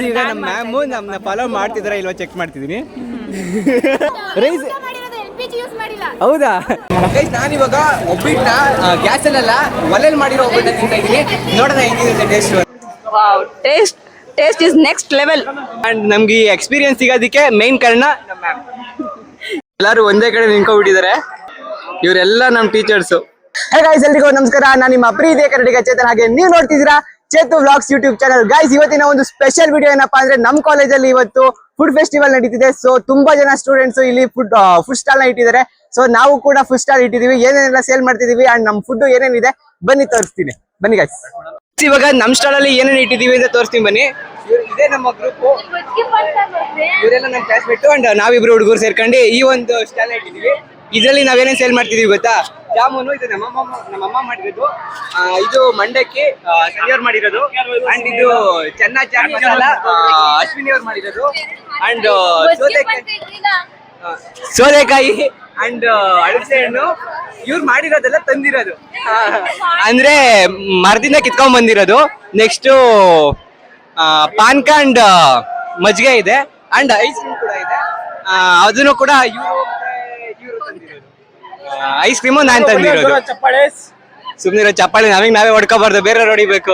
ಈಗ ನಮ್ಮ ಮ್ಯಾಮು ನಮ್ಮನ್ನ ಫಾಲೋ ಮಾಡ್ತಿದಾರ ಇಲ್ವಾ ಚೆಕ್ ಮಾಡ್ತಿದ್ದೀನಿ. ರೈಸ್ ಹೌದಾ? ನಾನಿವಾಗ ಒಬ್ಬಿಟ್ಟನ್ನ ಗ್ಯಾಸಲ್ಲೆಲ್ಲ ಒಲೆಯಲ್ಲಿ ಮಾಡಿರೋ ಒಬ್ಬಿಟ್ಟನ್ನ ತಿಂತಾ ಇದ್ದೀನಿ. ನೋಡೋಣ ಹೆಂಗಿದೆ taste. Taste is next level. And ನಮ್ಗೆ ಈ ಎಕ್ಸ್ಪೀರಿಯನ್ಸ್ ಸಿಗೋದಕ್ಕೆ ಮೇನ್ ಕಾರಣ ನಮ್ಮ ಮ್ಯಾಮ್. ಎಲ್ಲರೂ ಒಂದೇ ಕಡೆ ನಿಂತ್ಕೊಂಡ್ಬಿಟ್ಟಿದ್ದಾರೆ. ಇವರೆಲ್ಲ ನಮ್ಮ ಟೀಚರ್ಸು. ಹೇ ಗೈಸ್, ಎಲ್ರಿಗೂ ನಮಸ್ಕಾರ. ನಾನು ನಿಮ್ಮ ಪ್ರೀತಿಯ ಕನ್ನಡಿಗ ಚೇತನ್. ಹಾಗೆ ನೀವು ನೋಡ್ತಿದ್ದೀರಾ Chethu vlogs YouTube channel. Guys, ಇವತ್ತಿನ ಒಂದು ಸ್ಪೆಷಲ್ ವಿಡಿಯೋ ಏನಪ್ಪಾ ಅಂದ್ರೆ ನಮ್ಮ ಕಾಲೇಜಲ್ಲಿ ಇವತ್ತು ಫುಡ್ ಫೆಸ್ಟಿವಲ್ ನಡೀತಿದೆ. ಸೊ ತುಂಬಾ ಜನ ಸ್ಟೂಡೆಂಟ್ಸ್ ಇಲ್ಲಿ ಫುಡ್ ಸ್ಟಾಲ್ ನ ಇಟ್ಟಿದ್ದಾರೆ. ಸೊ ನಾವು ಕೂಡ ಫುಡ್ ಸ್ಟಾಲ್ ಇಟ್ಟಿದೀವಿ, ಏನೇನೆಲ್ಲ ಸೇಲ್ ಮಾಡ್ತಿದೀವಿ ಅಂಡ್ ನಮ್ಮ ಫುಡ್ ಏನೇನಿದೆ ಬನ್ನಿ ತೋರಿಸ್ತೀನಿ. ಬನ್ನಿ ಗೈಸ್, ಇವಾಗ ನಮ್ಮ ಸ್ಟಾಲ್ ಅಲ್ಲಿ ಏನೇನು ಇಟ್ಟಿದೀವಿ ಅಂತ ತೋರಿಸ್ತೀನಿ ಬನ್ನಿ. ಇದೇ ನಮ್ಮ ಗ್ರೂಪ್, ಇವರೆಲ್ಲ ನಮ್ಮ ಕ್ಲಾಸ್ಮೇಟ್ ಅಂಡ್ ನಾವಿಬ್ರು ಹುಡುಗರು ಸೇರ್ಕೊಂಡು ಈ ಒಂದು ಸ್ಟಾಲ್ ಇಟ್ಟಿದೀವಿ. ಇದರಲ್ಲಿ ನಾವೇನೇನು ಸೇಲ್ ಮಾಡ್ತಿದೀವಿ ಗೊತ್ತಾ? ಜಾಮೂನು ಇದು ನಮ್ಮಮ್ಮ ಮಾಡಿರೋದು, ಇದು ಮಂಡಕ್ಕಿ ಸಂಜೆಯವ್ರು ಮಾಡಿರೋದು, ಅಂಡ್ ಇದು ಚೆನ್ನ ಚಾಟ್ ಮಸಾಲ ಅಶ್ವಿನಿ ಅವ್ರು ಮಾಡಿರೋದು, ಅಂಡ್ ಸೋರೆಕಾಯಿ ಅಂಡ್ ಅಳಸೆ ಹಣ್ಣು ಇವ್ರು ಮಾಡಿರೋದೆಲ್ಲ ತಂದಿರೋದು, ಅಂದ್ರೆ ಮರದಿಂದ ಕಿತ್ಕೊಂಡ್ ಬಂದಿರೋದು. ನೆಕ್ಸ್ಟ್ ಪಾನ್ಕ ಅಂಡ್ ಮಜ್ಜಿಗೆ ಇದೆ ಅಂಡ್ ಐಸ್ ಕ್ರೀಮ್ ಕೂಡ ಇದೆ. ಅದನ್ನು ಕೂಡ ಇವರು ತಂದಿರೋದು. ಐಸ್ ಕ್ರೀಮು ನಾನ್ ತಂದಿರೋದು. ಸುಮ್ನಿರೋ ಚಪ್ಪಾಳೆ, ನಾವೇ ಹೊಡ್ಕೋಬಾರ್ದು, ಬೇರೆ ಹೊಡಿಬೇಕು.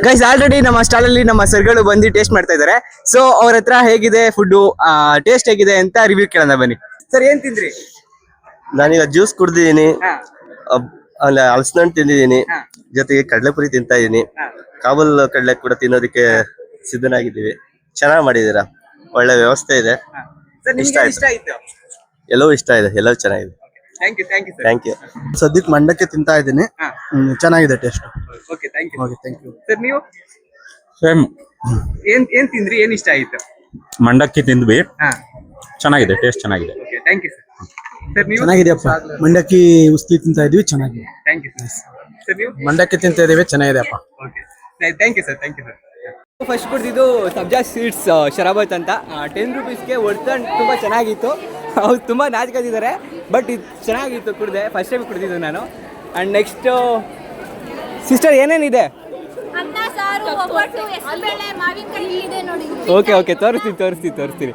ಗೈಸ್, ಆಲ್ರೆಡಿ ನಮ್ಮ ಸ್ಟಾಲ್ ಅಲ್ಲಿ ನಮ್ಮ ಸರ್ಗಳು ಬಂದು ಟೇಸ್ಟ್ ಮಾಡ್ತಾ ಇದಾರೆ. ಸೊ ಅವ್ರ ಹತ್ರ ಹೇಗಿದೆ ಫುಡ್, ಟೇಸ್ಟ್ ಹೇಗಿದೆ ಅಂತ ರಿವ್ಯೂ ಕೇಳೋಣ ಬನ್ನಿ. ಸರ್, ಏನ್ ತಿಂದ್ರಿ? ನಾನೀಗ ಜ್ಯೂಸ್ ಕುಡ್ದಿದ್ದೀನಿ, ಆಮೇಲೆ ಹಲಸಿನಣ್ಣು ತಿಂದಿದ್ದೀನಿ, ಜೊತೆಗೆ ಕಡಲೆಪುರಿ ತಿಂತಾ ಇದೀನಿ. ಕಾಬೂಲ್ ಕಡಲೆ ಕೂಡ ತಿನ್ನೋದಕ್ಕೆ ಸಿದ್ಧನಾಗಿದ್ದೀವಿ. ಚೆನ್ನಾಗಿ ಮಾಡಿದೀರಾ, ಒಳ್ಳೆ ವ್ಯವಸ್ಥೆ ಇದೆ. ಇಷ್ಟ ಆಯ್ತು. ಎಲ್ಲವೂ ಇಷ್ಟ ಇದೆ, ಎಲ್ಲವೂ ಚೆನ್ನಾಗಿದೆ. Thank you. ಸದ್ಯಕ್ಕೆ ಮಂಡಕ್ಕಿ ತಿಂತಾ ಇದ್ದೀನಿ, ಚೆನ್ನಾಗಿದೆ taste. Okay, thank you. Sir, ನೀವು ಸೇಮ್ ಏನ್ ತಿಂದ್ರಿ? ಏನ್ ಇಷ್ಟ ಆಯ್ತು? ಮಂಡಕ್ಕಿ ತಿಂದ್ವಿ, ಚೆನ್ನಾಗಿದೆ, ಟೇಸ್ಟ್ ಚೆನ್ನಾಗಿದೆ. Okay, thank you sir. ನೀವು ಚೆನ್ನಾಗಿದೆಯಪ್ಪ. ಮಂಡಕ್ಕಿ ಉಸ್ತಿ ತಿಂತಾ ಇದೀವಿ, ಚೆನ್ನಾಗಿದೆ. Thank you sir. ನೀವು ಮಂಡಕ್ಕಿ ತಿಂತಾ ಇದೀವಿ, ಚೆನ್ನಾಗಿದೆಯಪ್ಪ. Okay, thank you sir. First ಕುಡ್ದಿದ್ದು ಸಬ್ಜಾ ಸೀಡ್ಸ್ ಶರಾಬತ್ ಅಂತ 10 ರೂಪೀಸ್ಗೆ ಒಡ್ತ ತುಂಬ ಚೆನ್ನಾಗಿತ್ತು. ಅವ್ರು ತುಂಬ ನಾಚ್ಕೊಂಡಿದ್ದಾರೆ, ಬಟ್ ಇದು ಚೆನ್ನಾಗಿತ್ತು. ಕುಡಿದೆ, ಫಸ್ಟ್ ಟೈಮ್ ಕುಡಿದಿದ್ದು ನಾನು. ಆ್ಯಂಡ್ ನೆಕ್ಸ್ಟ್ ಸಿಸ್ಟರ್ ಏನೇನಿದೆ? ಓಕೆ, ತೋರಿಸ್ತೀನಿ.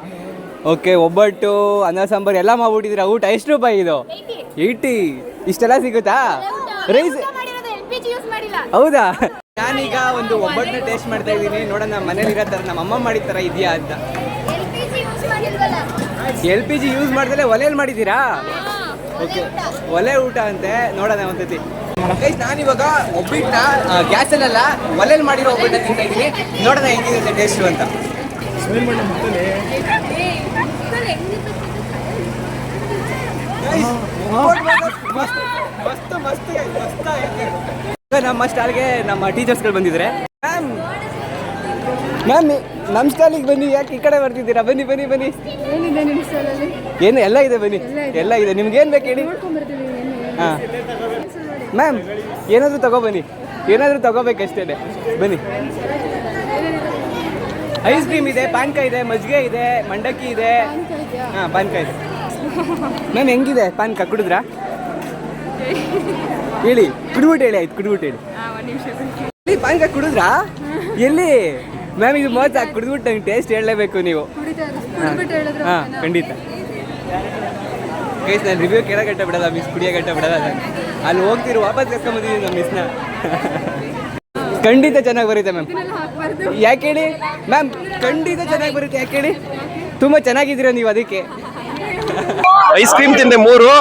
ಓಕೆ, ಒಬ್ಬಟ್ಟು, ಅನ್ನ ಸಾಂಬಾರು ಎಲ್ಲ ಮಾಡ್ಬಿಟ್ಟಿದ್ದೀರಾ. ಊಟ ಎಷ್ಟು ರೂಪಾಯಿ ಇದು? 80. ಇಷ್ಟೆಲ್ಲ ಸಿಗುತ್ತಾ? ರೈಸ್ ಹೌದಾ? ನಾನೀಗ ಒಂದು ಒಬ್ಬಟ್ಟನ್ನ ಟೇಸ್ಟ್ ಮಾಡ್ತಾ ಇದ್ದೀನಿ. ನೋಡೋಣ ಮನೇಲಿ ಇರೋ ಥರ ನಮ್ಮ ಅಮ್ಮ ಮಾಡಿದ ಥರ ಇದೆಯಾ ಅಂತ. LPG ಯೂಸ್ ಮಾಡ್ದಲೇ ಒಲೆಯಲ್ಲಿ ಮಾಡಿದ್ದೀರಾ? ಓಕೆ, ಒಲೆ ಊಟ ಅಂತೆ. ನೋಡೋಣ ಒಂದ್ಸತಿ. ನಾನಿವಾಗ ಒಬ್ಬಿಟ್ಟನ್ನ ಗ್ಯಾಸಲ್ಲೆಲ್ಲ ಒಲೆಯಲ್ಲಿ ಮಾಡಿರೋ ಒಬ್ಬಟ್ಟನ್ನ ತಿಂತಾ ಇದ್ದೀನಿ. ನೋಡೋಣ ಹೆಂಗಿದೆ ಟೇಸ್ಟು ಅಂತ. ನಮ್ಮ ಸ್ಟಾಲ್ಗೆ ನಮ್ಮ ಟೀಚರ್ಸ್ಗಳು ಬಂದಿದ್ದಾರೆ. ಮ್ಯಾಮ್, ನಮ್ಮ ಸ್ಟಾಲಿಗೆ ಬನ್ನಿ, ಯಾಕೆ ಈ ಕಡೆ ಬರ್ತಿದ್ದೀರಾ? ಬನ್ನಿ. ಏನಿದೆ ನಿಮ್ಮ ಸ್ಟಾಲಲ್ಲಿ? ಏನು ಎಲ್ಲ ಇದೆ, ಬನ್ನಿ, ಎಲ್ಲ ಇದೆ. ನಿಮ್ಗೇನು ಬೇಕು ಹೇಳಿ? ಹಾಂ ಮ್ಯಾಮ್, ಏನಾದರೂ ತಗೊಬನ್ನಿ, ಏನಾದರೂ ತಗೋಬೇಕಷ್ಟೇ. ಬನ್ನಿ. ಐಸ್ ಕ್ರೀಮ್ ಇದೆ, ಪಾನ್ಕ ಇದೆ, ಮಜ್ಜಿಗೆ ಇದೆ, ಮಂಡಕ್ಕಿ ಇದೆ. ಹಾಂ, ಪಾನ್ಕ ಇದೆ. ಮ್ಯಾಮ್, ಹೆಂಗಿದೆ ಪಾನ್ಕ? ಕುಡಿದ್ರಾ? ಹೇಳಿ, ಕುಡಿದ್ಬಿಟ್ಟು ಹೇಳಿ. ಆಯ್ತು, ಕುಡಿದ್ಬಿಟ್ಟು ಹೇಳಿ. ಪಾನ್ಕ ಕುಡಿದ್ರಾ? ಎಲ್ಲಿ ಮ್ಯಾಮ್? ಇದು ಮೋಸ, ಕುಡಿದ್ಬಿಟ್ಟು ನಂಗೆ ಟೇಸ್ಟ್ ಹೇಳಲೇಬೇಕು ನೀವು. ಹಾಂ, ಖಂಡಿತ. ಗೈಸ್, ನಾನು ರಿವ್ಯೂ ಕೇಳೋಗಟ್ಟ ಬಿಡಲ್ಲ, ಮಿಸ್ ಕುಡಿಯೋಗಟ್ಟ ಬಿಡಲ್ಲ. ಅಲ್ಲಿ ಹೋಗ್ತಿರು, ವಾಪಸ್ ಕರ್ಕೊಂಬಂದಿದ್ದೀನಿ ನಮ್ಮ ಮಿಸ್ನ. ಖಂಡಿತ ಚೆನ್ನಾಗಿ ಬರುತ್ತೆ ಮ್ಯಾಮ್. ಯಾಕೆ ಹೇಳಿ ಮ್ಯಾಮ್? ಖಂಡಿತ ಚೆನ್ನಾಗಿ ಬರುತ್ತೆ. ಯಾಕೆ ಹೇಳಿ? ತುಂಬ ಚೆನ್ನಾಗಿದ್ದೀರ ನೀವು, ಅದಕ್ಕೆ. ಐಸ್ ಕ್ರೀಮ್ ತಿಂದೆ 3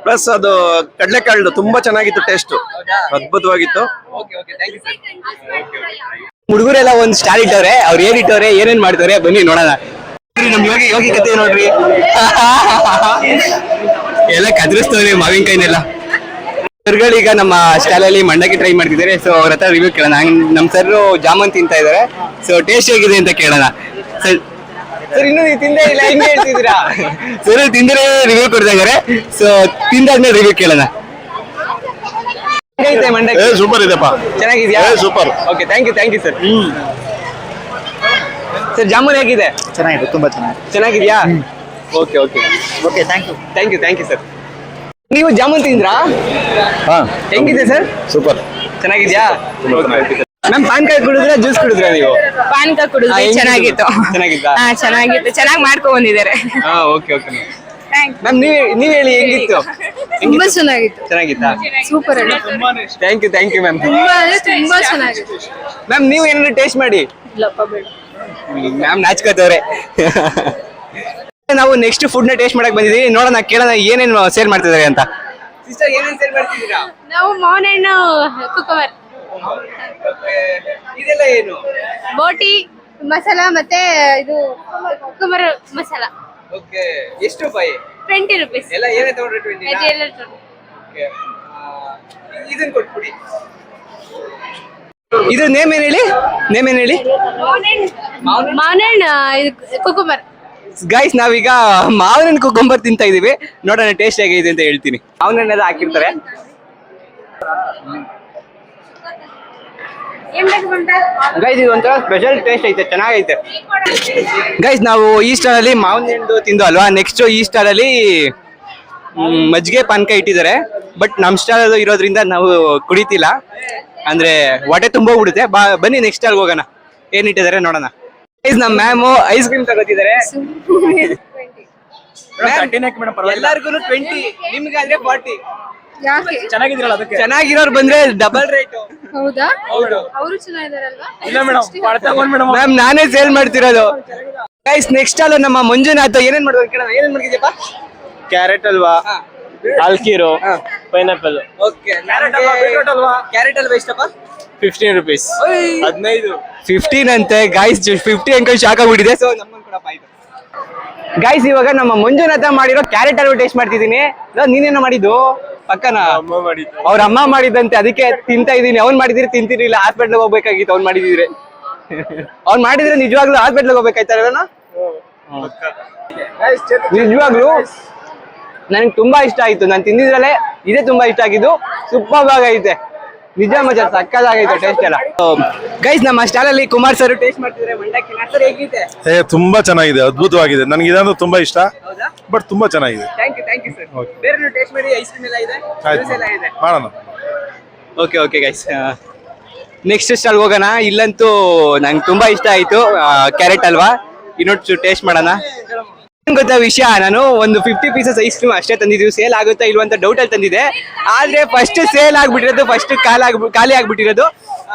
ಪ್ಲಸ್ ಅದು ಕಡಲೆಕಾಳು ತುಂಬಾ ಚೆನ್ನಾಗಿತ್ತು, ಟೇಸ್ಟ್ ಅದ್ಭುತವಾಗಿತ್ತು. ಹುಡುಗರೆಲ್ಲ ಒಂದು ಸ್ಟಾಲ್ ಇಟ್ಟವ್ರೆ. ಅವ್ರು ಏನಿಟ್ಟವ್ರೆ, ಏನೇನ್ ಮಾಡ್ತವ್ರೆ ಬನ್ನಿ ನೋಡೋಣ. ನಮ್ ಯೋಗಿ ಕತೆ ನೋಡ್ರಿ, ಎಲ್ಲ ಕದ್ರಿಸ್ತವ್ರಿ ಮಾವಿನಕಾಯಿನೆಲ್ಲ. ಸರ್ಗಳೀಗ ನಮ್ಮ ಸ್ಟಾಲಲ್ಲಿ ಮಂಡಕ್ಕಿ ಟ್ರೈ ಮಾಡ್ತಿದ್ದಾರೆ. ಸೊ ಅವ್ರ ಹತ್ರ ರಿವ್ಯೂ ಕೇಳೋಣ. ನಮ್ ಸರ್ ಜಾಮೂನ್ ತಿಂತಾ ಇದಾರೆ. ಸೊ ಟೇಸ್ಟ್ ಹೇಗಿದೆ ಅಂತ ಕೇಳೋಣ. ಸರ್, ಇನ್ನೂ ನೀವು ತಿಂದೇ ಇಲ್ಲ, ಹೆಂಗೆ ಹೇಳ್ತಿದ್ದೀರಾ? ಸರ್ ತಿಂದ್ರೆ ರಿವ್ಯೂ ಕೊಡ್ತಾ ಇದಾರೆ. ಸೊ ತಿಂದಾದ್ಮೇಲೆ ರಿವ್ಯೂ ಕೇಳೋಣ. ಮಂಡಕ್ಕಿ ಸೂಪರ್ ಇದೆಪ್ಪ, ಚೆನ್ನಾಗಿದ್ಯಾ? Super. Okay, thank you sir. Sir, ಜಾಮೂನ್ ಹೇಗಿದೆ? ಚೆನ್ನಾಗಿದೆ, ತುಂಬಾ ಚೆನ್ನಾಗಿದ್ಯಾ? Okay, thank you sir. ನೀವು ಜಾಮೂನ್ ತಿಂದ್ರಾ? ಹೆಂಗಿದೆ ಸರ್? ಸೂಪರ್, ಚೆನ್ನಾಗಿದ್ಯಾ? ಮ್ಯಾಮ್ ಪಾನ್ಕಾಯಿ ಕುಡಿದ್ರೆ ಜ್ಯೂಸ್ ಕುಡಿದ್ರೆ ನೀವು? ಪಾನಕ ಕುಡಿದ್ವಿ, ಹೆಂಗಿತ್ತು? ಚೆನ್ನಾಗಿತ್ತು. ಚೆನ್ನಾಗಿತ್ತಾ? ಹಾ, ಚೆನ್ನಾಗಿತ್ತು, ಚೆನ್ನಾಗಿ ಮಾಡ್ಕೊಂಡ್ ಬಂದಿದ್ದಾರೆ. ಹಾ, ಓಕೆ ಓಕೆ ಮ್ಯಾಮ್ ನೀವ್ ಹೇಳಿ ಹೆಂಗಿತ್ತು? ತುಂಬಾ ಚೆನ್ನಾಗಿತ್ತು, ಚೆನ್ನಾಗಿತ್ತಾ? ಸೂಪರ್ ಅಲ್ಲ, ಥ್ಯಾಂಕ್ ಯು ಮ್ಯಾಮ್. ತುಂಬಾ ಅಂದ್ರೆ ತುಂಬಾ ಚೆನ್ನಾಗಿತ್ತು. ಮ್ಯಾಮ್ ನೀವು ಏನಾದ್ರು ಟೇಸ್ಟ್ ಮಾಡಿ. ಇಲ್ಲಪ್ಪ ಬೇಡ. ಮ್ಯಾಮ್ ನಾಚ್ಕೋತವ್ರೆ. ನಾವು ನೆಕ್ಸ್ಟ್ ಫುಡ್ ನ ಟೇಸ್ಟ್ ಮಾಡಕ್ ಬಂದಿದೀವಿ. ನೋಡೋಣ, ಕೇಳೋಣ ಏನೇನು ಸೇಲ್ ಮಾಡ್ತಿದ್ದಾರೆ ಅಂತ. ಸಿಸ್ಟರ್ ಏನೇನು ಸೇಲ್ ಮಾಡ್ತಿದ್ದೀರಾ? ನಾವು ಮಾವಿನ ಹಣ್ಣು ಕುಕ್ಕುಮರ್, ಇದೆಲ್ಲ ಏನು? ಬೋಟಿ ಮಸಾಲ ಮತ್ತೆ ಇದು ಕುಕ್ಕುಮರ್ ಮಸಾಲ. ಓಕೆ, ಎಷ್ಟು ರೂಪಾಯಿ? 20 rupees. ಎಲ್ಲ ಏನೇ ತಗೊಂಡ್ರೆ 20 ನಾ? ಎಲ್ಲ ತಗೊಂಡು. Okay. ಇದನ್ನ ಕೊಟ್ಬಿಡಿ. ಇದು ನೇಮ್ ಏನ್ ಹೇಳಿ? ಮಾವಿನ ಹಣ್ಣು ಇದು ಕುಕ್ಕುಮರ್. ಗೈಸ್ ನಾವೀಗ ಮಾವಿನ ಹಣ್ಣು ಕುಕ್ಕುಂಬರ್ ತಿಂತಾ ಇದೀವಿ. ನೋಡೋಣ ಟೇಸ್ಟ್ ಹೇಗಿದೆ ಅಂತ ಹೇಳ್ತೀನಿ. ಮಾವಿನ ಹಣ್ಣೆಲ್ಲ ಹಾಕಿರ್ತಾರೆ. ಗೈಸ್ ಇದು ಒಂಥರ ಸ್ಪೆಷಲ್ ಟೇಸ್ಟ್ ಐತೆ, ಚೆನ್ನಾಗೈತೆ. ಗೈಸ್ ನಾವು ಈ ಸ್ಟಾಲ್ ಅಲ್ಲಿ ಮಾವಿನ ಹಣ್ಣು ತಿಂದು ಅಲ್ವಾ, ನೆಕ್ಸ್ಟ್ ಈ ಸ್ಟಾಲ್ ಅಲ್ಲಿ ಮಜ್ಜಿಗೆ ಪಾನಕ ಇಟ್ಟಿದ್ದಾರೆ. ಬಟ್ ನಮ್ ಸ್ಟಾಲ್ ಇರೋದ್ರಿಂದ ನಾವು ಕುಡಿತಿಲ್ಲ, ಅಂದ್ರೆ ಹೊಟ್ಟೆ ತುಂಬೋಗ್ಬಿಡುತ್ತೆ. ಬನ್ನಿ ನೆಕ್ಸ್ಟ್ ಸ್ಟಾಲ್ ಹೋಗೋಣ, ಏನ್ ಇಟ್ಟಿದ್ದಾರೆ ನೋಡೋಣ. ಗೈಸ್ ನಮ್ ಮ್ಯಾಮ್ ಐಸ್ ಕ್ರೀಮ್ ತಗೋತಿದ್ದಾರೆ. ಎಲ್ಲರಿಗೂ 20, ನಿಮ್ಗಾದ್ರೆ 40. ಯಾಕೆ? ಚೆನ್ನಾಗಿರೋರು ಬಂದ್ರೆ ಡಬಲ್ ರೇಟ್. ಹೌದಾ? ಹೌದು ಅವರು ಚೆನ್ನಾಗಿದಾರಲ್ವಾ? ಮ್ಯಾಮ್ ನಾನೇ ಸೇಲ್ ಮಾಡ್ತಿರೋದು. ಗೈಸ್ ನೆಕ್ಸ್ಟ್ ಅಲ್ಲ ನಮ್ಮ ಮಂಜುನಾಥ್ ಏನೇನ್ ಮಾಡೋದು ಕೇಳೋಣ. ಏನೇನ್ ಮಾಡಿದ್ಯಪ್ಪ? ಕ್ಯಾರೆಟ್ ಅಲ್ವಾ, ಆಲ್ಕೀರು, ಪೈನಾಪಲ್. ಓಕೆ, ಕ್ಯಾರೆಟ್ ಅಲ್ವಾ ಎಷ್ಟಪ್ಪ? 15 rupees. 15 ಅಂತೆ. ಗೈಸ್ 50 ಅಂಕಲ್ ಶಾಕ್ ಆಗ್ಬಿಟ್ಟಿದೆ. ಸೊ ನಮ್ಮನ್ನು ಕೂಡ ಆಯ್ತು. ಗೈಸ್ ಇವಾಗ ನಮ್ಮ ಮಂಜುನಾಥ ಮಾಡಿರೋ ಕ್ಯಾರೆಟ್ ಹಲ್ವಾ ಟೇಸ್ಟ್ ಮಾಡ್ತಿದ್ದೀನಿ. ನೀನೇನೋ ಮಾಡಿದ್ದು ಪಕ್ಕನ? ಅವ್ರ ಅಮ್ಮ ಮಾಡಿದಂತೆ, ಅದಕ್ಕೆ ತಿಂತಾ ಇದೀನಿ. ಅವ್ನ್ ಮಾಡಿದ್ರೆ ತಿಂತಿರ್ಲಿಲ್ಲ, ಹಾಸ್ಪಿಟ್ಲ್ ಹೋಗ್ಬೇಕಾಗಿತ್ತು. ಅವ್ನ್ ಮಾಡಿದ್ರೆ ನಿಜವಾಗ್ಲೂ ಹಾಸ್ಪಿಟ್ಲ್ ಹೋಗ್ಬೇಕಾಯ್ತಾರಲ್ಲ. ನಿಜವಾಗ್ಲೂ ನನಗೆ ತುಂಬಾ ಇಷ್ಟ ಆಯ್ತು. ನಾನು ತಿಂದಿದ್ರಲ್ಲೇ ಇದೇ ತುಂಬಾ ಇಷ್ಟ ಆಗಿದ್ದು. ಸೂಪರ್ ಆಗೈತೆ, ನಿಜ ಮಜಾ, ಸಕ್ಕದಾಗೈತೆ ಟೇಸ್ಟ್ ಎಲ್ಲ. ಗೈಸ್ ನಮ್ಮ ಸ್ಟಾಲ್ ಅಲ್ಲಿ ಕುಮಾರ್ ಸರ್ ಟೇಸ್ಟ್ ಮಾಡ್ತಿದ್ದಾರೆ ಮಂಡಕ್ಕಿ. ಸರ್ ಹೇಗಿದೆ? ತುಂಬಾ ಚೆನ್ನಾಗಿದೆ, ಅದ್ಭುತವಾಗಿದೆ. ನನಗೆ ಇದಂದ್ರೆ ತುಂಬಾ ಇಷ್ಟ, ಹೌದಾ? ಬಟ್ ತುಂಬಾ ಚೆನ್ನಾಗಿದೆ. Thank you sir. ಬೇರೆ ಟೇಸ್ಟ್ ಮಾಡಿ. ಐಸ್ ಕ್ರೀಮ್ ಎಲ್ಲ ಇದೆ, ಜ್ಯೂಸ್ ಎಲ್ಲ ಇದೆ. ಮಾಡೋಣ. ಓಕೆ ಗೈಸ್ ನೆಕ್ಸ್ಟ್ ಸ್ಟಾಲ್ ಹೋಗೋಣ. ಇಲ್ಲಂತೂ ನಂಗೆ ತುಂಬಾ ಇಷ್ಟ ಆಯ್ತು ಕ್ಯಾರೆಟ್ ಹಲ್ವಾ. ಇನ್ನೊಟ್ಟು ಟೇಸ್ಟ್ ಮಾಡೋಣ. ಏನ್ ಗೊತ್ತಾ ವಿಷಯ, ನಾನು ಒಂದು 50 pieces ಐಸ್ ಕ್ರೀಮ್ ಅಷ್ಟೇ ತಂದಿದ್ದೀವಿ. ಸೇಲ್ ಆಗುತ್ತಾ ಇಲ್ವಾ ಅಂತ ಡೌಟ್ ಅಲ್ಲಿ ತಂದಿದೆ. ಆದ್ರೆ ಫಸ್ಟ್ ಸೇಲ್ ಆಗ್ಬಿಟ್ಟಿರೋದು, ಫಸ್ಟ್ ಖಾಲಿ ಆಗ್ಬಿಟ್ಟಿರೋದು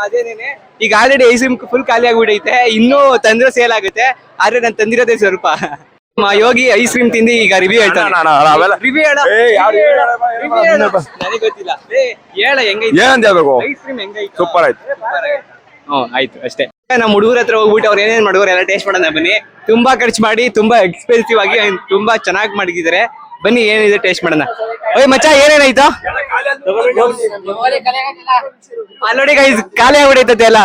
ಅದೇನೇನೆ. ಈಗ ಆಲ್ರೆಡಿ ಐಸ್ ಕ್ರೀಮ್ ಫುಲ್ ಖಾಲಿ ಆಗ್ಬಿಟ್ಟೈತೆ. ಇನ್ನೂ ತಂದ್ರೆ ಸೇಲ್ ಆಗುತ್ತೆ. ಆದ್ರೆ ನಾನು ತಂದಿರೋದೇ ಸ್ವಲ್ಪ. ಯೋಗಿ ಐಸ್ ಕ್ರೀಮ್ ತಿಂದು ಈಗ ರಿವ್ಯೂ ಹೇಳ್ತಾನೆ. ರಿವ್ಯೂ ಹೇಳ. ನನಗೆ ಗೊತ್ತಿಲ್ಲ. ಹೇಳ ಹೆಂಗೈತೆ ಐಸ್ ಕ್ರೀಮ್, ಹೆಂಗೈತೆ? ಸೂಪರ್ ಆಯ್ತು. ಆಯ್ತು ಅಷ್ಟೇ. ನಮ್ಮ ಹುಡುಗರ ಹತ್ರ ಹೋಗ್ಬಿಟ್ಟು ಅವ್ರು ಏನೇನ್ ಮಾಡೋರು ಎಲ್ಲ ಟೇಸ್ಟ್ ಮಾಡೋಣ ಬನ್ನಿ. ತುಂಬಾ ಖರ್ಚು ಮಾಡಿ, ತುಂಬಾ ಎಕ್ಸ್ಪೆನ್ಸಿವ್ ಆಗಿ, ತುಂಬಾ ಚೆನ್ನಾಗಿ ಮಾಡಿದ್ದಾರೆ. ಬನ್ನಿ ಏನಿದೆ ಟೇಸ್ಟ್ ಮಾಡೋಣ. ಓಯ್ ಮಚ್ಚ ಏನೇನಾಯ್ತು? ನೋಡಿ ಗೈಸ್ ಖಾಲಿ ಆಗ್ಬಿಡೈತದೆ ಎಲ್ಲ.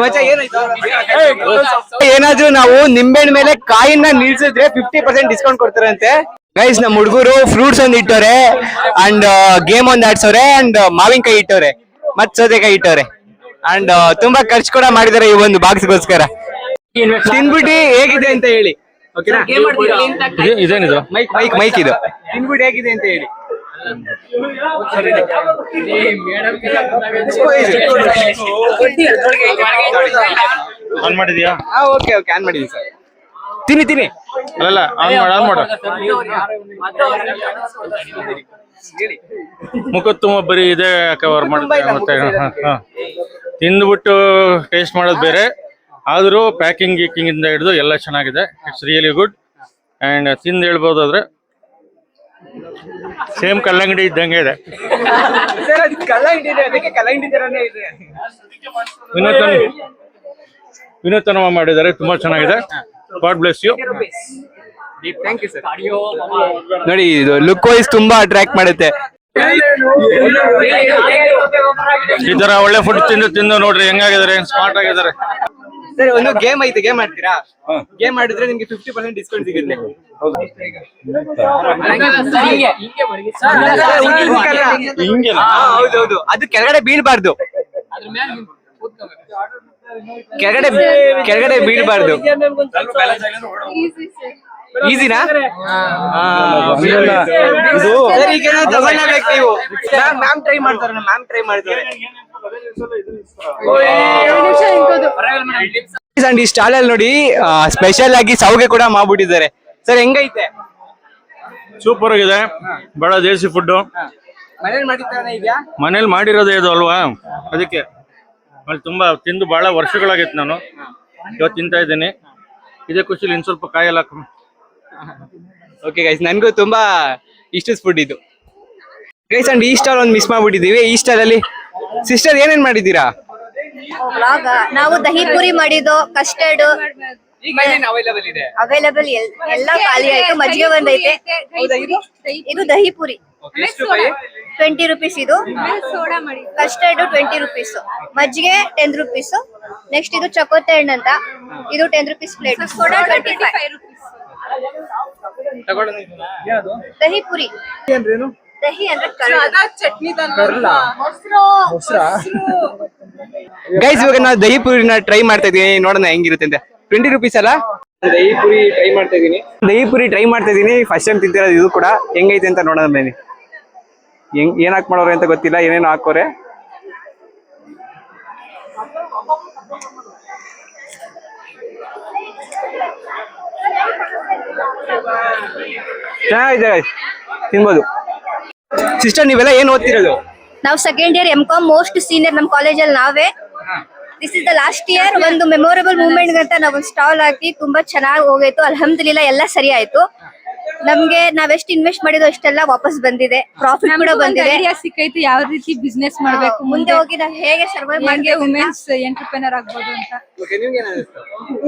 ಮಚ್ಚ ಏನಾಯ್ತು? ಏನಾದ್ರೂ ನಾವು ನಿಂಬೆಹಣ್ಣು ಮೇಲೆ ಕಾಯಿನ ನಿಲ್ಸಿದ್ರೆ 50% ಡಿಸ್ಕೌಂಟ್ ಕೊಡ್ತಾರಂತೆ. ಗೈಸ್ ನಮ್ಮ ಹುಡುಗರು ಫ್ರೂಟ್ಸ್ ಒಂದ್ ಇಟ್ಟವ್ರೆ, ಅಂಡ್ ಗೇಮ್ ಒಂದ್ ಆಡ್ಸವ್ರೆ, ಅಂಡ್ ಮಾವಿನಕಾಯಿ ಇಟ್ಟವ್ರೆ, ಮತ್ ಸೌತೆಕಾಯಿ ಇಟ್ಟವ್ರೆ, ಅಂಡ್ ತುಂಬಾ ಖರ್ಚು ಕೂಡ ಮಾಡಿದಾರೆ ಈ ಒಂದು ಬಾಕ್ಸ್ಗೋಸ್ಕರ. ತಿನ್ಬಿಟ್ಟು ಹೇಗಿದೆ ಅಂತ ಹೇಳಿ. ಓಕೆನಾ? ಇದೇನಿದು? ಮೈಕ್ ಇದು ತಿನ್ಬಿಟ್ಟು ಹೇಗಿದೆ ಅಂತ ಹೇಳಿ. ಆನ್ ಮಾಡಿದ್ಯಾ? ಓಕೆ ಆನ್ ಮಾಡಿದೀನಿ ಸರ್. ತಿನ್ನಿ. ಅಲ್ಲ, ಆನ್ ಮಾಡು. ಮುಖ ತುಂಬ ಬರೀ ಇದೆ ಕವರ್ ಮಾಡುತ್ತೆ. ಮತ್ತೆ ತಿಂದ್ಬಿಟ್ಟು ಟೇಸ್ಟ್ ಮಾಡೋದು ಬೇರೆ. ಆದರೂ ಪ್ಯಾಕಿಂಗ್ ಇಂದ ಹಿಡಿದು ಎಲ್ಲ ಚೆನ್ನಾಗಿದೆ. It's really good. ಅಂಡ್ ತಿಂದು ಹೇಳ್ಬೋದಾದ್ರೆ ಸೇಮ್ ಕಲ್ಲಂಗಡಿ ಇದ್ದಂಗೆ ಇದೆ. ವಿನೂತನ ಮಾಡಿದ್ದಾರೆ, ತುಂಬಾ ಚೆನ್ನಾಗಿದೆ. God bless you. Thank you sir. ನೋಡಿ ಇದು ಲುಕ್ ವೈಸ್ ತುಂಬಾ ಅಟ್ರಾಕ್ಟ್ ಮಾಡುತ್ತೆ. ಈ ತರ ಒಳ್ಳೆ ಫುಡ್ ತಿಂದು ನೋಡ್ರಿ ಹೆಂಗಾಗಿದ್ದಾರೆ, ಸ್ಮಾರ್ಟ್ ಆಗಿದ್ದಾರೆ. ಸರ್ ಒಂದು ಗೇಮ್ ಐತೆ, ಗೇಮ್ ಮಾಡ್ತೀರಾ? ಗೇಮ್ ಮಾಡಿದ್ರೆ ನಿಮ್ಗೆ 50% ಡಿಸ್ಕೌಂಟ್ ಸಿಗುತ್ತೆ. ಹೌದೌದು, ಅದು ಕೆಳಗಡೆ ಬೀಳ್ಬಾರ್ದು. ಕೆಳಗಡೆ ಬೀಳ್ಬಾರ್ದು. ಈಸಿನಾ? ಇದು ತಗೊಳ್ಳಬೇಕು ನೀವು. ಮ್ಯಾಮ್ ಟ್ರೈ ಮಾಡ್ತಾರೆ. ಅಂಡ್ ಈ ಸ್ಟಾಲ್ ಅಲ್ಲಿ ನೋಡಿ ಸ್ಪೆಷಲ್ ಆಗಿ ಸೌಗೆ ಕೂಡ ಮಾಡ್ಬಿಟ್ಟಿದ್ದಾರೆ. ಸರ್ ಹೆಂಗೈತೆ? ಸೂಪರ್ ಆಗಿದೆ, ಬಹಳ ದೇಸಿ ಫುಡ್. ಮನೇಲಿ ಮಾಡಿದ್ದಾನೆ ಇದೆಯಾ? ಮನೇಲಿ ಮಾಡಿರೋದೇ ಇದು ಅಲ್ವಾ, ಅದಕ್ಕೆ ಅಲ್ಲಿ ತುಂಬಾ ತಿಂದು ಬಹಳ ವರ್ಷಗಳಾಗೈತೆ. ನಾನು ಇವತ್ತು ತಿಂತಾ ಇದ್ದೀನಿ. ಇದೇ ಖುಷಿಲಿ ಇನ್ ಸ್ವಲ್ಪ ಕಾಯಲ್ಲ. ಓಕೆ ಗೈಸ್, ನನ್ಗೂ ತುಂಬಾ ಇಷ್ಟದ ಫುಡ್ ಇದು ಗೈಸ್. ಅಂಡ್ ಈ ಸ್ಟಾಲ್ ಒಂದು ಮಿಸ್ ಮಾಡ್ಬಿಟ್ಟಿದೀವಿ. ಈ ಸ್ಟಾಲ್ ಅಲ್ಲಿ ಸಿಸ್ಟರ್ ಏನೇನ್ ಮಾಡಿದ್ದೀರಾ? ನಾವು ದಹಿ ಪೂರಿ ಮಾಡಿದ್ದು, ಕಸ್ಟರ್ಡ್ ಅವೈಲೇಬಲ್ ಇದೆ. ಅವೈಲಬಲ್ ಎಲ್ಲ ಖಾಲಿ ಆಯ್ತು. ಮಜ್ಜಿಗೆ ಬಂದೈತೆ. ಇದು ದಹಿ ಪೂರಿ 20 rupees. ಇದು ಕಸ್ಟರ್ಡ್ 20 rupees. ಮಜ್ಜಿಗೆ 10 rupees. ನೆಕ್ಸ್ಟ್ ಇದು ಚಕೋತೆ ಹಣ್ಣು ಅಂತ, ಇದು 10 rupees plate. Soda 25 rupees. Dahi puri dahi ಅಂದ್ರೆ ಗೈಸ್, ಇವಾಗ ನಾವು ದಹಿ ಪೂರಿನ ಟ್ರೈ ಮಾಡ್ತಾ ಇದೀನಿ, ನೋಡೋಣ ಹೆಂಗಿರುತ್ತೆ ಅಂತ. 20 rupees ಅಲ್ಲ? ದಹಿ ಪೂರಿ ಟ್ರೈ ಮಾಡ್ತಾ ಇದೀನಿ. ಫಸ್ಟ್ ಟೈಮ್ ತಿಂತಿರೋದು ಇದು ಕೂಡ. ಹೆಂಗೈತೆ ಅಂತ ನೋಡೋಣ ಬನ್ನಿ. ಏನ್ ಹಾಕ್ ಮಾಡೋರೆ ಅಂತ ಗೊತ್ತಿಲ್ಲ, ಏನೇನು ಹಾಕೋರೆ. ಚೆನ್ನಾಗಿದೆ, ತಿನ್ಬೋದು. ಸಿಸ್ಟರ್ ನೀವೆಲ್ಲ ಏನ್ ಓದ್ತಿರೋದು? ನಾವು second year M.Com, most senior ನಮ್ಮ ಕಾಲೇಜಲ್ಲಿ ನಾವೇ. This is the last year. ಒಂದು ಮೆಮೊರೇಬಲ್ ಮೂಮೆಂಟ್ ಅಂತ ನಾವು ಸ್ಟಾಲ್ ಹಾಕಿ ತುಂಬಾ ಚೆನ್ನಾಗಿ ಹೋಗೈತು. ಅಲ್ಹಮ್ದುಲಿಲ್ಲಾ ಎಲ್ಲ ಸರಿ ಆಯ್ತು. ನಮ್ಗೆ ನಾವೆಷ್ಟು ಇನ್ವೆಸ್ಟ್ ಮಾಡಿದೋ ಅಷ್ಟೆಲ್ಲ ವಾಪಸ್ ಬಂದಿದೆ. ಪ್ರಾಫಿಟ್ ಕೂಡ ಬಂದಿದೆ. ಐಡಿಯಾ ಸಿಕ್ಕೈತೆ ಯಾವ ರೀತಿ ಬಿಸ್ನೆಸ್ ಮಾಡ್ಬೇಕು, ಮುಂದೆ ಹೋಗಿ ನಾವು ಹೇಗೆ ಸರ್ವೈವ್ ಹೆಂಗೆ ವುಮೆನ್ಸ್ ಎಂಟರ್ಪ್ರೆನರ್ ಆಗ್ಬೋದು ಅಂತ.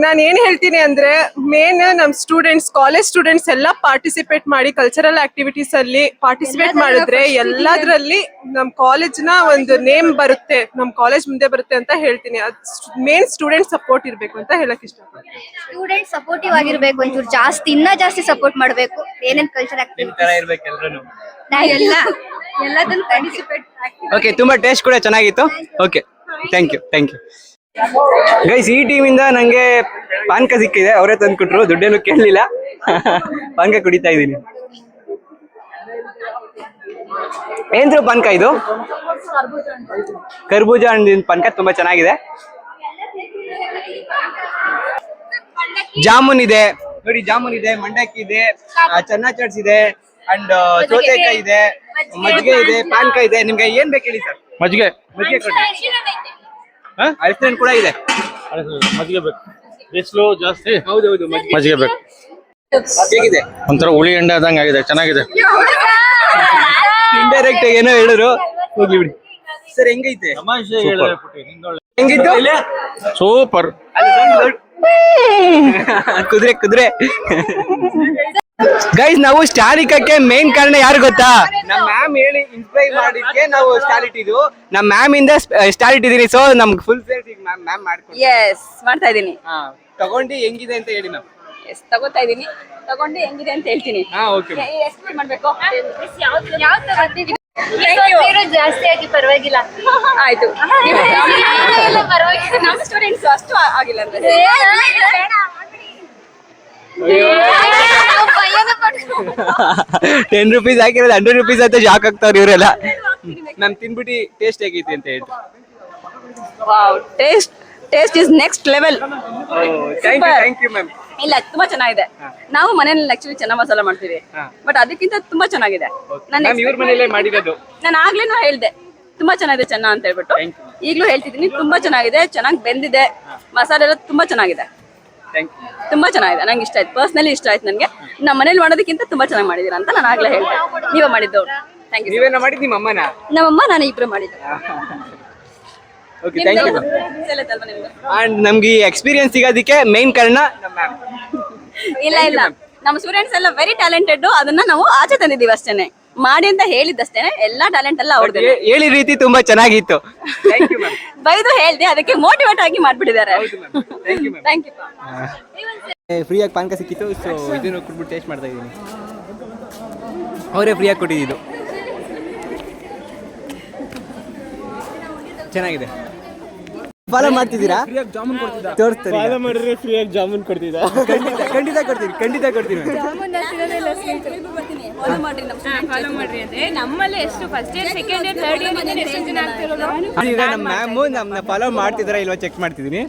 ನಾನು ಏನ್ ಹೇಳ್ತೀನಿ ಅಂದ್ರೆ, ಮೇನ್ ನಮ್ ಸ್ಟೂಡೆಂಟ್ಸ್, ಕಾಲೇಜ್ ಸ್ಟೂಡೆಂಟ್ಸ್ ಎಲ್ಲ ಪಾರ್ಟಿಸಿಪೇಟ್ ಮಾಡಿ ಕಲ್ಚರಲ್ ಆಕ್ಟಿವಿಟೀಸ್ ಅಲ್ಲಿ ಪಾರ್ಟಿಸಿಪೇಟ್ ಮಾಡಿದ್ರೆ ಎಲ್ಲದ್ರಲ್ಲಿ ನಮ್ ಕಾಲೇಜ್ ನ ಒಂದು ನೇಮ್ ಬರುತ್ತೆ, ನಮ್ ಕಾಲೇಜ್ ಮುಂದೆ ಬರುತ್ತೆ ಅಂತ ಹೇಳ್ತೀನಿ. ಮೇನ್ ಸ್ಟೂಡೆಂಟ್ ಸಪೋರ್ಟ್ ಇರ್ಬೇಕು ಅಂತ ಹೇಳಕ್ ಇಷ್ಟಪಡ್ತೀನಿ. ಸ್ಟೂಡೆಂಟ್ ಸಪೋರ್ಟಿವ್ ಆಗಿರ್ಬೇಕು, ಒಂಚೂರು ಜಾಸ್ತಿ, ಇನ್ನ ಜಾಸ್ತಿ ಸಪೋರ್ಟ್ ಮಾಡ್ಬೇಕು. ಏನೇನ್ ಕಲ್ಚರ್ ಎಲ್ಲದನ್ನು ಪಾರ್ಟಿಸಿಪೇಟ್. ಓಕೆ, ತುಂಬಾ ಟೇಸ್ಟ್ ಕೂಡ ಚೆನ್ನಾಗಿತ್ತು. Okay, thank you. ಗೈಸ್, ಈ ಟೀಮ್ ಇಂದ ನಂಗೆ ಪಾನ್ಕ ಸಿಕ್ಕಿದೆ. ಅವರೇ ತಂದ್ಕೊಟ್ರು, ದುಡ್ಡೇನು ಕೇಳಲಿಲ್ಲ. ಪಾನ್ಕ ಕುಡಿತಾ ಇದ್ದೀನಿ. ಏನ್ರು ಪಾನ್ಕ ಇದು? ಕರ್ಬೂಜ ಹಣ್ಣಿನ ಪಾನ್ಕ ತುಂಬಾ ಚೆನ್ನಾಗಿದೆ. ಜಾಮೂನ್ ಇದೆ ನೋಡಿ, ಜಾಮೂನ್ ಇದೆ, ಮಂಡಕ್ಕಿ ಇದೆ, ಚನ್ನಾಚಟ್ಸ್ ಇದೆ, ಅಂಡ್ ಸೌತೆಕಾಯಿ ಇದೆ, ಮಜ್ಜಿಗೆ ಇದೆ, ಪಾನ್ಕ ಇದೆ. ನಿಮ್ಗೆ ಏನ್ ಬೇಕು ಹೇಳಿ ಸರ್? ಮಜ್ಜಿಗೆ ಕೊಡಿ. ಐಸ್ ಕೂಡ ಇದೆ. ಮಜ್ಜಿಗೆ ಬೇಕು, ಬಿಸಿಲು ಜಾಸ್ತಿ. ಹೌದೌದು, ಮಜ್ಜಿಗೆ ಬೇಕು. ಹೇಗಿದೆ? ಒಂಥರ ಹುಳಿ ಎಂಡೆ ಆದಂಗೆ ಆಗಿದೆ, ಚೆನ್ನಾಗಿದೆ. ಇಂಡೈರೆಕ್ಟ್ ಏನೋ ಹೇಳಿದ್ರು, ಹೋಗ್ಲಿ ಬಿಡಿ. ಸರ್ ಹೆಂಗೈತೆ? ಹೆಂಗಿತ್ತು? ಸೂಪರ್. ಕುದುರೆ ಗೈಸ್, ನಾವು ಸ್ಟಾರ್ ಇಕ್ಕಕ್ಕೆ ಮೇನ್ ಕಾರಣ ಯಾರು ಗೊತ್ತಾ? ನಮ್ಮ ಮ್ಯಾಮ್ ಹೇಳಿ ಇನ್ಸ್ಪೈರ್ ಮಾಡಿದ್ಕೆ ನಾವು ಸ್ಟಾರ್ ಇಟ್ಟಿದ್ದು. ನಮ್ಮ ಮ್ಯಾಮ್ ಇಂದ ಸ್ಟಾರ್ ಇಟ್ಟಿದೀನಿ. ಸೊ ನಮ್ಗೆ ಫುಲ್ ಸೇಲ್ಸ್ ಈಗ ಮ್ಯಾಮ್ ಮಾಡ್ಕೊಂಡು ಮಾಡ್ತಾ ಇದೀನಿ. ತಗೊಂಡು ಹೆಂಗಿದೆ ಅಂತ ಹೇಳಿ ಮ್ಯಾಮ್. ತಗೋತಾ ಇದೀನಿ, ತಗೊಂಡು ಹೆಂಗಿದೆ ಅಂತ ಹೇಳ್ತೀನಿ. ಓಕೆ ಎಷ್ಟು ಮಾಡ್ಬೇಕು? ಜಾಸ್ತಿ ಆಗಿ ಪರವಾಗಿಲ್ಲ. ಆಯ್ತು, ನಮ್ಮ ಸ್ಟೂಡೆಂಟ್ಸ್ ಅಷ್ಟು ಆಗಿಲ್ಲ ಅಂದ್ರೆ 10 rupees ಹಾಕಿರೋದು 100 rupees ಅಂತ ಶಾಕ್ ಆಗ್ತಾವ್ರಿ ಇವರೆಲ್ಲ. ಮ್ಯಾಮ್ ತಿನ್ಬಿಟ್ಟು ಟೇಸ್ಟ್ ಹೇಗೈತಿ ಅಂತ ಹೇಳಿ. Wow, taste is next level. Thank you ma'am. ಇಲ್ಲ, ತುಂಬಾ ಚೆನ್ನಾಗಿದೆ. ನಾವು ಮನೆಯಲ್ಲಿ ಆಕ್ಚುಲಿ ಚೆನ್ನ ಮಸಾಲ ಮಾಡ್ತೀವಿ, ಬಟ್ ಅದಕ್ಕಿಂತ ತುಂಬಾ ಚೆನ್ನಾಗಿದೆ. ಇವ್ರ ಮನೆಯಲ್ಲೇ ಮಾಡಿರೋದು. ನಾನು ಆಗ್ಲೇನೂ ಹೇಳ್ದೆ ತುಂಬಾ ಚೆನ್ನಾಗಿದೆ ಚೆನ್ನ ಅಂತ ಹೇಳ್ಬಿಟ್ಟು. ಈಗಲೂ ಹೇಳ್ತಿದ್ದೀನಿ, ತುಂಬಾ ಚೆನ್ನಾಗಿದೆ, ಚೆನ್ನಾಗಿ ಬೆಂದಿದೆ, ಮಸಾಲೆ ಎಲ್ಲ ತುಂಬಾ ಚೆನ್ನಾಗಿದೆ, ತುಂಬಾ ಚೆನ್ನಾಗಿದೆ. ನಂಗೆ ಇಷ್ಟ ಆಯ್ತು, ಪರ್ಸನಲಿ ಇಷ್ಟ ಆಯ್ತು ನನಗೆ. ನಮ್ಮ ಮನೇಲಿ ಮಾಡೋದಕ್ಕಿಂತ ತುಂಬಾ ಚೆನ್ನಾಗಿ ಮಾಡಿದೀರಾ ಅಂತ ನಾನು ಆಗ್ಲೇ ಹೇಳ್ದೆ. ನೀವೇ ಮಾಡಿದ್ದು. Thank you. ನೀವೇನ ಮಾಡಿದ್ ನಿಮ್ಮ ಅಮ್ಮನ? ನಮ್ಮಮ್ಮ ನಾನು ಇಬ್ರು ಮಾಡಿದ್ದು. Okay, thank you. ಅಂಡ್ ನಮ್ಗೆ ಈ ಎಕ್ಸ್ಪೀರಿಯನ್ಸ್ ಸಿಗೋದಕ್ಕೆ ಮೇನ್ ಕಾರಣ ನಮ್ಮ ಮ್ಯಾಮ್. ಇಲ್ಲ, ನಮ್ಮ ಸ್ಟೂಡೆಂಟ್ಸ್ ಎಲ್ಲ ವೆರಿ ಟ್ಯಾಲೆಂಟೆಡ್. ಅದನ್ನ ನಾವು ಆಚೆ ತಂದಿದ್ದೀವಿ ಅಷ್ಟೇನೆ, ಮಾಡಿ ಅಂತ ಹೇಳಿದ್ದಷ್ಟೇನೆ. ಎಲ್ಲಾ ಟ್ಯಾಲೆಂಟ್ ಎಲ್ಲ ಅವ್ರದ್ದು. ಹೇಳಿ ರೀತಿ ತುಂಬಾ ಚೆನ್ನಾಗಿತ್ತು. ಬೈದು ಹೇಳ್ದೆ, ಅದಕ್ಕೆ ಮೋಟಿವೇಟ್ ಆಗಿ ಮಾಡ್ಬಿಟ್ಟಿದ್ದಾರೆ. Thank you. ಫ್ರೀಯಾಗಿ ಪಾನ್ಕ ಸಿಕ್ಕಿತ್ತು, ಸೊ ಇದನ್ನು ಕೊಟ್ಬಿಟ್ಟು ಟೇಸ್ಟ್ ಮಾಡ್ತಾ ಇದ್ದೀನಿ. ಅವರೇ ಫ್ರೀಯಾಗಿ ಕೊಟ್ಟಿದ್ದು. ಚೆನ್ನಾಗಿದೆ. ಫಾಲೋ ಮಾಡ್ತಿದ್ದೀರಾ? ತೋರಿಸ್ತಾರೆ. ಫಾಲೋ ಮಾಡಿದ್ರೆ ಫ್ರೀಯಾಗಿ ಜಾಮೂನ್ ಕೊಡ್ತಿದ್ದ. ಖಂಡಿತ ಕೊಡ್ತೀನಿ. ಫಾಲೋ ಮಾಡ್ರಿ ನಮ್ಮ ನಮ್ಮಲ್ಲಿ ಎಷ್ಟು first year second year third year ಎಷ್ಟು ಜನ ಆಗ್ತಿರೋದು ಈಗ ನಮ್ಮ ಮ್ಯಾಮು ನಮ್ಮನ್ನ ಫಾಲೋ ಮಾಡ್ತಿದಾರ ಇಲ್ವಾ ಚೆಕ್ ಮಾಡ್ತಿದ್ದೀನಿ.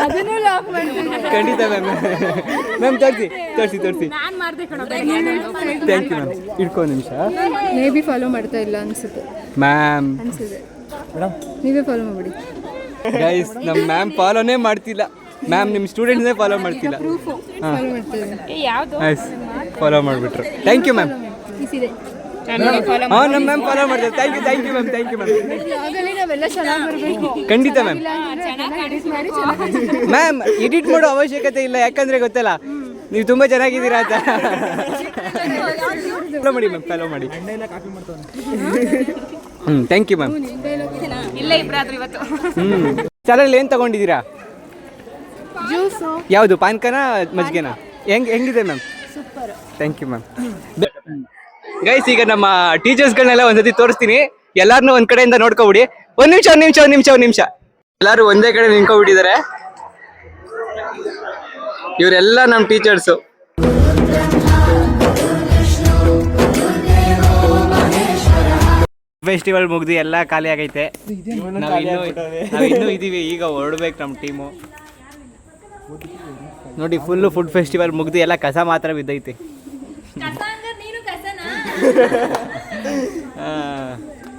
ಅದನ್ನು ಲಾಕ್ ಮಾಡ್ತೀನಿ. ಖಂಡಿತ ಮ್ಯಾಮ್ ತೋರಿಸಿ ನಾನು ಮಾಡ್ದೆ ಕಣೋ. Thank you ma'am. ಇಟ್ಕೊ ನಿಮಿಷ. ಮೇ ಬಿ ಫಾಲೋ ಮಾಡ್ತಾ ಇಲ್ಲ ಅನ್ಸುತ್ತೆ. ಮ್ಯಾಮ್ ಅನ್ಸಿದೆ ನೀವೇ ಫಾಲೋ ಮಾಡ್ಬಿಡಿ. ಗೈಸ್ ನಮ್ಮ ಮ್ಯಾಮ್ ಫಾಲೋನೇ ಮಾಡ್ತಿಲ್ಲ. ಮ್ಯಾಮ್ ನಿಮ್ಮ ಸ್ಟೂಡೆಂಟ್ಸೇ ಫಾಲೋ ಮಾಡ್ತಿಲ್ಲ. ಫಾಲೋ ಮಾಡ್ತಾ ಇದ್ದೀನಿ. ಯಾವುದು ಫಾಲೋ ಮಾಡಿಬಿಟ್ರು. Thank you ma'am. ಇಸಿದೆ ಹಾಂ ನಮ್ಮ ಮ್ಯಾಮ್ ಫಾಲೋ ಮಾಡ್ತಾರೆ. Thank you ma'am. ಆಗಲೇ ನಾವೆಲ್ಲ ಚೆನ್ನಾಗಿ ಬರಬೇಕು. ಖಂಡಿತ ಮ್ಯಾಮ್. ಎಡಿಟ್ ಮಾಡಿ ಚೆನ್ನಾಗಿ ಮ್ಯಾಮ್ ಎಡಿಟ್ ಮಾಡೋ ಅವಶ್ಯಕತೆ ಇಲ್ಲ, ಯಾಕಂದ್ರೆ ಗೊತ್ತಲ್ಲ ನೀವು ತುಂಬ ಚೆನ್ನಾಗಿದ್ದೀರಾ ಅಂತ. ಫಾಲೋ ಮಾಡಿ ಮ್ಯಾಮ್, ಫಾಲೋ ಮಾಡಿ. Thank you ma'am. ಇಲ್ಲ ಇಬ್ಬರಾದ್ರು ಇವತ್ತು. ಚಾಲಲ್ಲಿ ಏನು ತಗೊಂಡಿದ್ದೀರಾ? ಜ್ಯೂಸು. ಯಾವುದು, ಪಾನ್ಕನ ಮಜ್ಜಿಗೆನಾ? ಹೆಂಗಿದೆ ma'am? Super. Thank you ma'am. Guys ಈಗ ನಮ್ಮ ಟೀಚರ್ಸ್ಗಳನ್ನೆಲ್ಲ ಒಂದ್ಸತಿ ತೋರಿಸ್ತೀನಿ. ಎಲ್ಲಾರನ್ನೂ ಒಂದ್ ಕಡೆಯಿಂದ ನೋಡ್ಕೊಬಿಡಿ. ಒಂದ್ ನಿಮಿಷ. ಎಲ್ಲಾರು ಒಂದೇ ಕಡೆ ನಿಂತ್ಕೊಬಿಟ್ಟಿದ್ದಾರೆ. ಇವರೆಲ್ಲ ನಮ್ಮ ಟೀಚರ್ಸು. ಫೆಸ್ಟಿವಲ್ ಮುಗ್ದು ಎಲ್ಲ ಖಾಲಿ ಆಗೈತೆ. ನಾವಿನ್ನೂ ಇದೀವಿ. ಈಗ ಹೊರಡ್ಬೇಕು ನಮ್ಮ ಟೀಮು. ನೋಡಿ ಫುಲ್ಲು ಫುಡ್ ಫೆಸ್ಟಿವಲ್ ಮುಗ್ದು ಎಲ್ಲ ಕಸ ಮಾತ್ರ ಬಿದ್ದೈತೆ.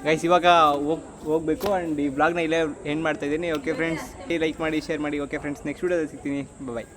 ಗೈಸ್ ಇವಾಗ ಹೋಗ್ಬೇಕು. ಆ್ಯಂಡ್ ಈ ಬ್ಲಾಗ್ನ ಇಲ್ಲೇ ಎಂಡ್ ಮಾಡ್ತಾ ಇದ್ದೀನಿ. ಓಕೆ ಫ್ರೆಂಡ್ಸ್, ಲೈಕ್ ಮಾಡಿ, ಶೇರ್ ಮಾಡಿ. ಓಕೆ ಫ್ರೆಂಡ್ಸ್, ನೆಕ್ಸ್ಟ್ ವಿಡಿಯೋದಲ್ಲಿ ಸಿಗ್ತೀನಿ. ಬಾಯ್.